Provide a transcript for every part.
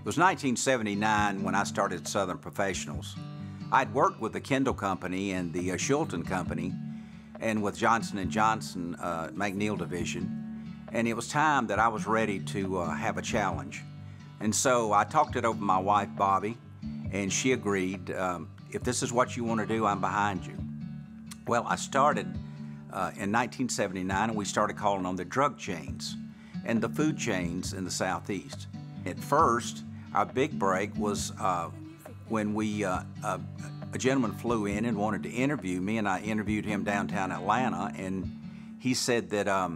It was 1979 when I started Southern Professionals. I'd worked with the Kendall Company and the Schulten Company and with Johnson & Johnson McNeil Division, and it was time that I was ready to have a challenge. And so I talked it over with my wife, Bobby, and she agreed, if this is what you want to do, I'm behind you. Well, I started in 1979, and we started calling on the drug chains and the food chains in the Southeast. At first, our big break was when a gentleman flew in and wanted to interview me, and I interviewed him downtown Atlanta, and he said that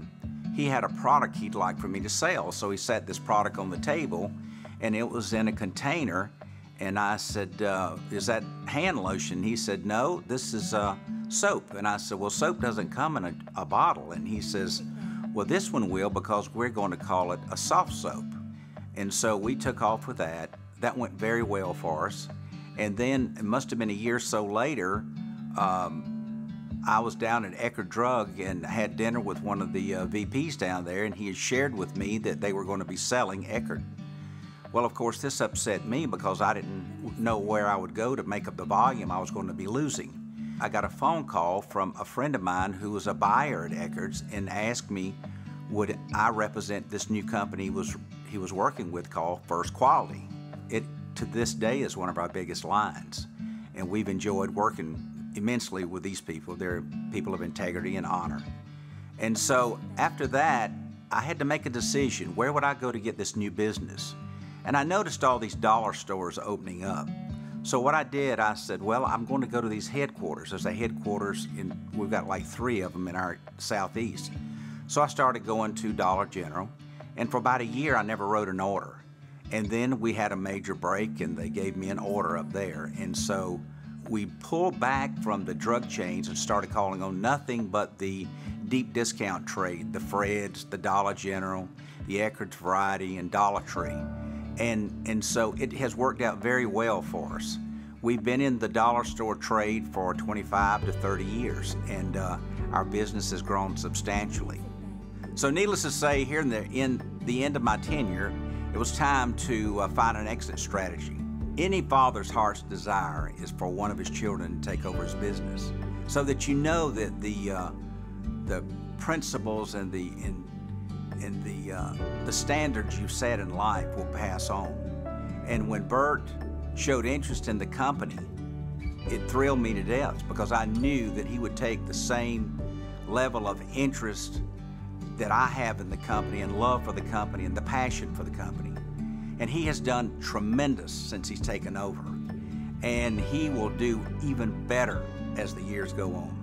he had a product he'd like for me to sell. So he set this product on the table, and it was in a container, and I said, is that hand lotion? He said, no, this is soap. And I said, well, soap doesn't come in a bottle. And he says, well, this one will, because we're going to call it a soft soap. And so we took off with that. That went very well for us. And then it must have been a year or so later, I was down at Eckerd Drug and had dinner with one of the VPs down there, and he had shared with me that they were going to be selling Eckerd. Well, of course, this upset me because I didn't know where I would go to make up the volume I was going to be losing. I got a phone call from a friend of mine who was a buyer at Eckerd's and asked me, would I represent this new company he was working with called First Quality. It, to this day, is one of our biggest lines, and we've enjoyed working immensely with these people. They're people of integrity and honor. And so after that, I had to make a decision. Where would I go to get this new business? And I noticed all these dollar stores opening up. So what I did, I said, well, I'm going to go to these headquarters. There's a headquarters, we've got like 3 of them in our Southeast. So I started going to Dollar General, and for about a year, I never wrote an order. And then we had a major break, and they gave me an order up there. And so we pulled back from the drug chains and started calling on nothing but the deep discount trade, the Fred's, the Dollar General, the Eckerd's Variety, and Dollar Tree. And so it has worked out very well for us. We've been in the dollar store trade for 25 to 30 years, and our business has grown substantially. So needless to say, here in the end of my tenure, it was time to find an exit strategy. Any father's heart's desire is for one of his children to take over his business, so that you know that the principles and the standards you've set in life will pass on. And when Bert showed interest in the company, it thrilled me to death, because I knew that he would take the same level of interest that I have in the company, and love for the company, and the passion for the company. And he has done tremendous since he's taken over, and he will do even better as the years go on.